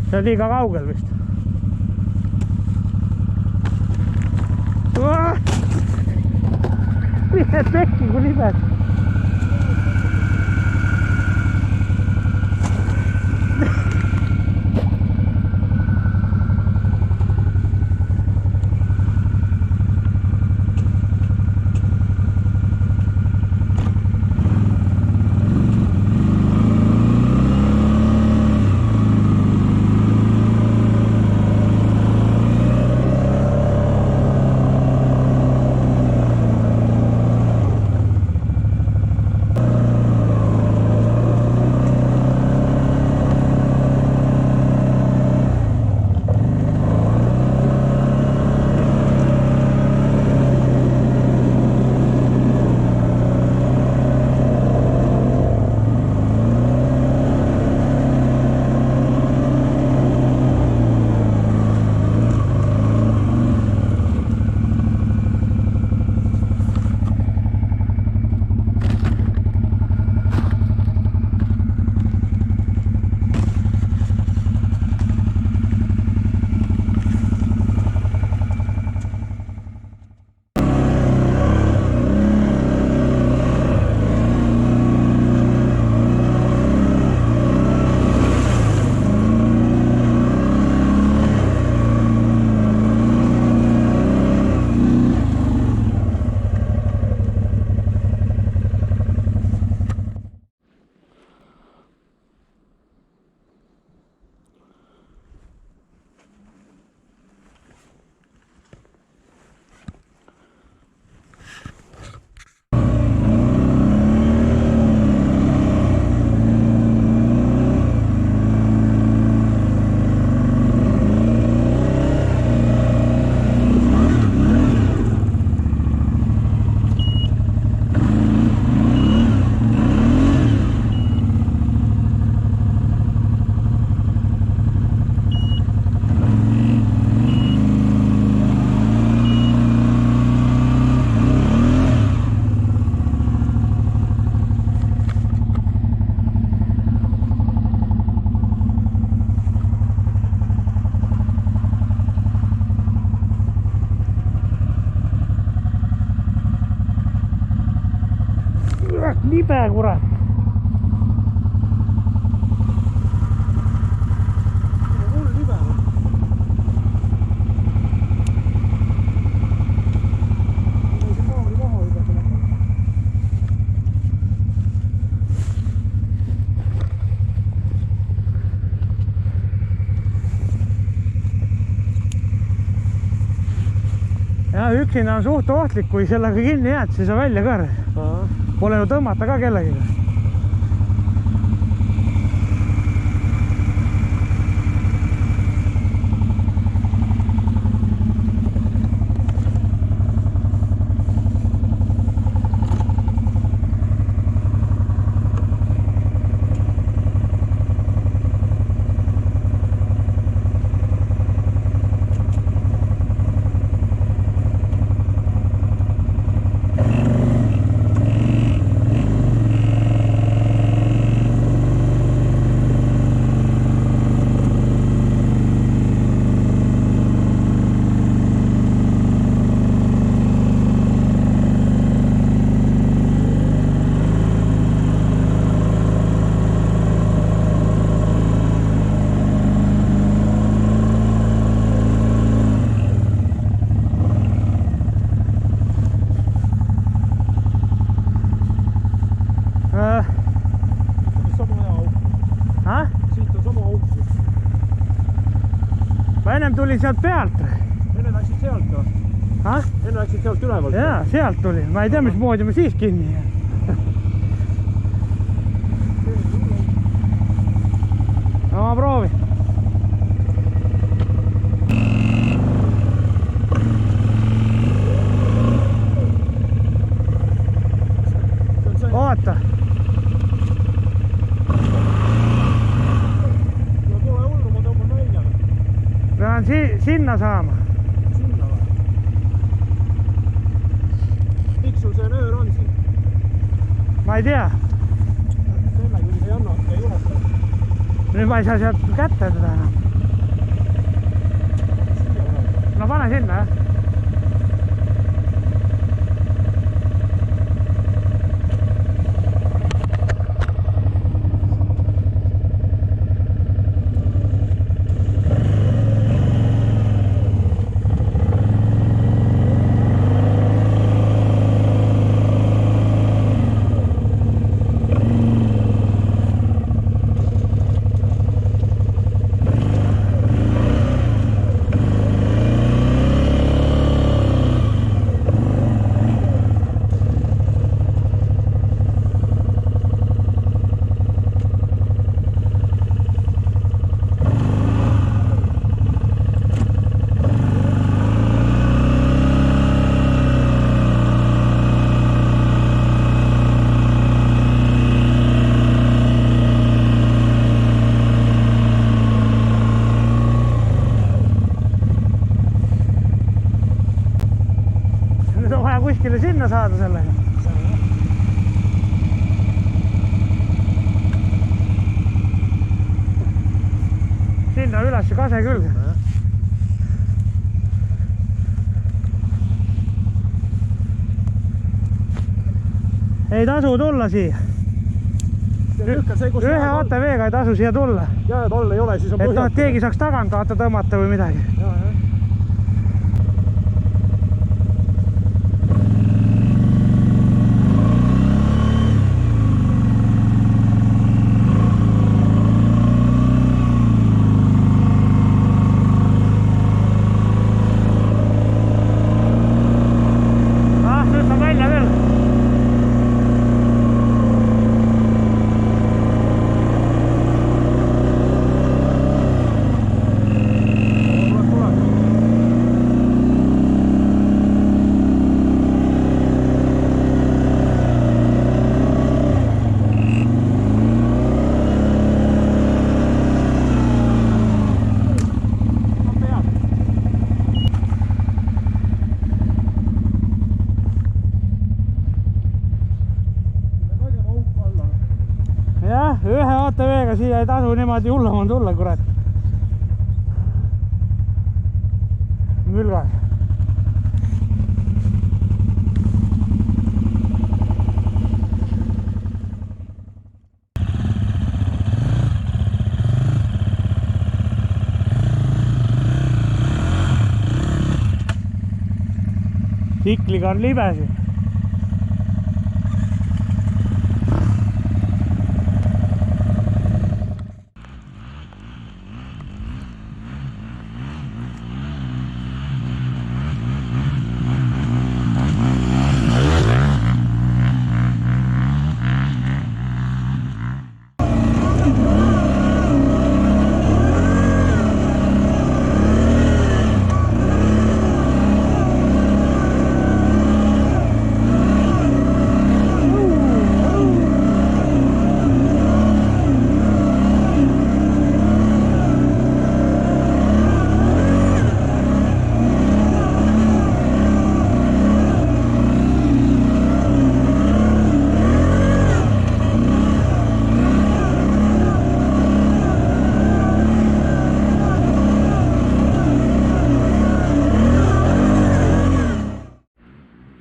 See on liiga kaugel vist. Mine pekki kui libed. Libe kurat. Hull libe. Ei see kaamri maha juba tuleb. Ja üksinda on suht ohtlik, kui sellega kinni jääd, siis on välja ka. Pole ju tõmmata ka kellegiga. Ennem tuli sealt pealt. Enne läksid sealt või? Enne läksid sealt ülevalt? Jaa, sealt tuli. Ma ei tea, mismoodi ma siis kinni jään. No ma proovin. Oota. Pean sinna saama. Sinna või? Miks sul see nöör on siin? Ma ei tea. Selle küll ei anna, ei ulata. Nüüd ma ei saa sealt kätte teda enam. no pane sinna, jah. Kuskile sinna saada sellega. Sinna üles kase külge. Ei tasu tulla siia. Ühe ATV-ga ei tasu siia tulla. Jääd all ei ole, siis on põhjalt. Et keegi saaks tagant vaata tõmmata või midagi. Ühe ATV-ga siia ei tasu niimoodi hullem on tulla, kurat. Mülgas. Tsikliga on libe siin.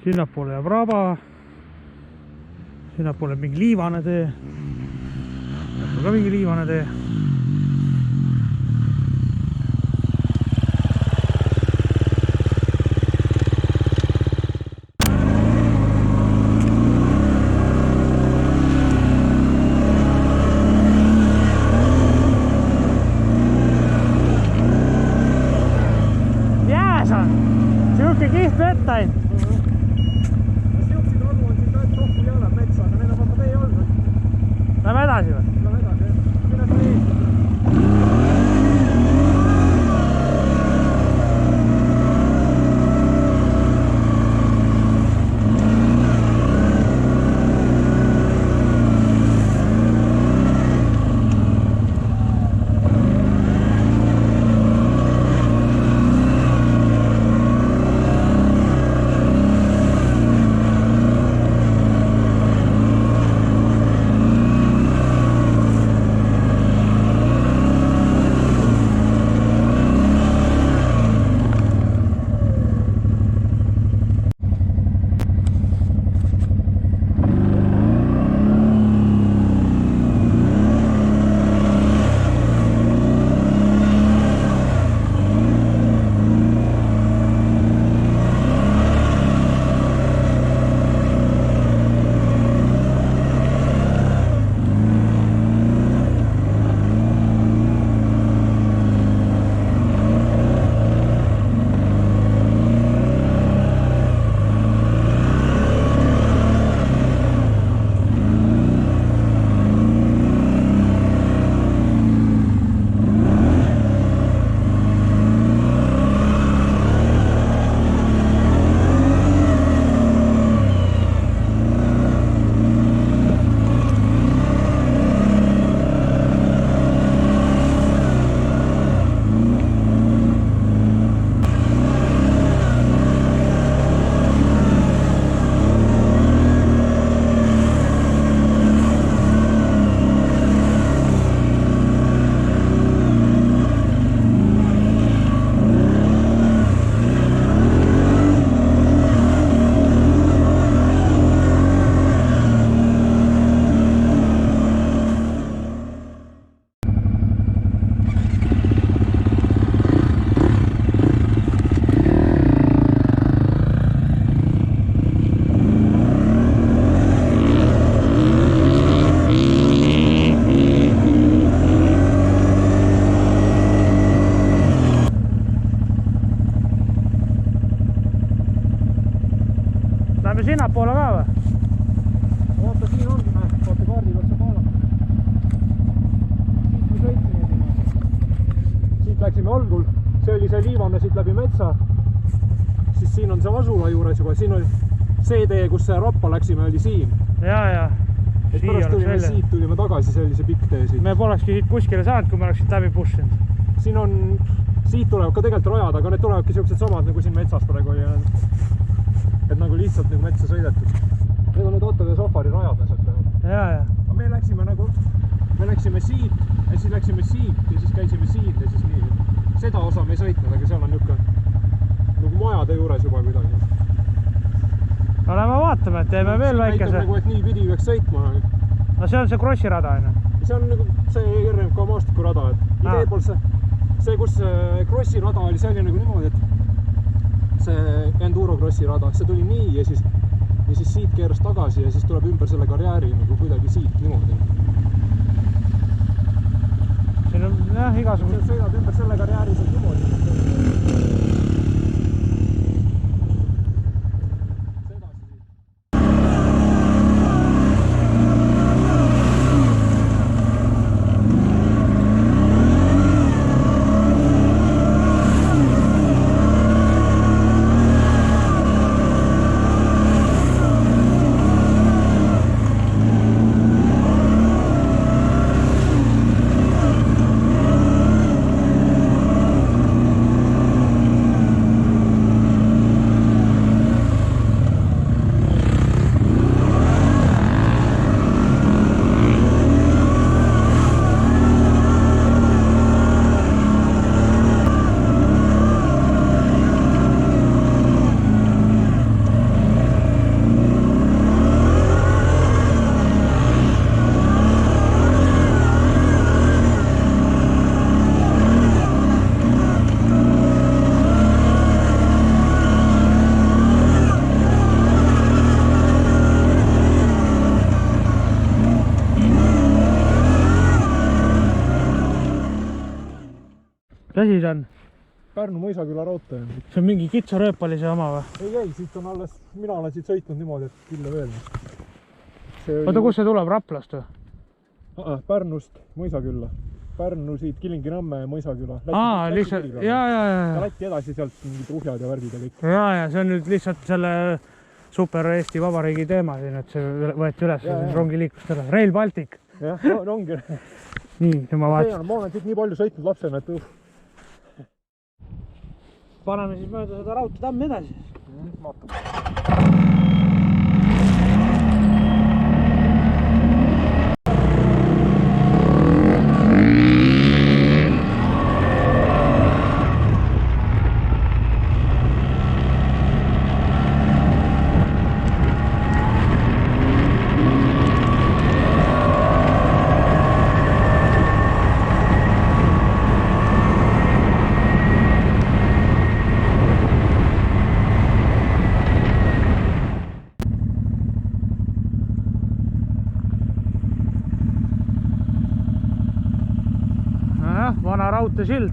Sinnapoole jääb raba, sinnapoole mingi liivane tee, ka mingi liivane tee. Jääs on, siuke kihv vettain. Lähme edasi või? Lähme edasi, jah. Mine ka eest. Lähme sinnapoole ka või? Vaata, siin ongi, vaata kaardil otsa vaadata. Siit me sõitsime. Siit läksime algul, see oli see liivane siit läbi metsa. Siis siin on see asula juures juba, siin oli see tee, kus see rappa läksime, oli siin. Ja. Et pärast tulime siit, tulime tagasi, see oli see pikk tee siit. Me polekski siit kuskile saanud, kui me oleks siit läbi pussinud. Siin on, siit tulevad ka tegelikult rajad, aga need tulevadki sellised samad, nagu siin metsas praegu oli. Et nagu lihtsalt nagu metsa sõidetud. Need on need Otto ja Safari rajad asjad. Ja. Aga me läksime nagu, me läksime siit ja siis läksime siit ja siis käisime siin ja siis nii. Seda osa me ei sõitnud, aga seal on niuke nagu majade juures juba kuidagi. No lähme vaatame, et teeme veel väikese. Nagu, et nii pidi peaks sõitma. No see on see Krossi rada, on. See on nagu see RMK maastikurada, et idee pool see, kus Krossi rada oli, see oli nagu niimoodi, et see Enduro Krossi rada, see tuli nii ja siis siit keeras tagasi ja siis tuleb ümber selle karjääri nagu kuidagi siit niimoodi. Siin on jah, igasugune. See sõidab ümber selle karjääri sealt niimoodi. Käsi see on? Pärnu Mõisaküla raudtee. See on mingi kitsarööpali see oma või? Ei, siit on alles, mina olen siit sõitnud niimoodi, et küll veel. Oota, kus see tuleb? Raplast või? Pärnust Mõisakülla. Pärnu siit Kilingi-Nõmme ja Mõisaküla. Lihtsalt, ja. Lätti edasi sealt mingid uhjad ja värgid ja kõik. Ja, see on nüüd lihtsalt selle super Eesti Vabariigi teema siin, et see võeti üles rongiliiklust ära. Rail Baltic. Jah, ongi. Nii, nüüd ma vaatasin. Ma olen siit nii palju sõitnud lapsena, et Paneme siis mööda seda raudteetammi edasi. Vaatame. Vana raudteesild.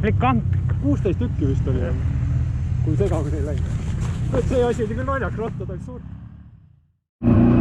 pikk kamp. 16 tükki vist oli, kui segaga neil läinud. Et see asi oli küll naljakas, rattad olid suurt.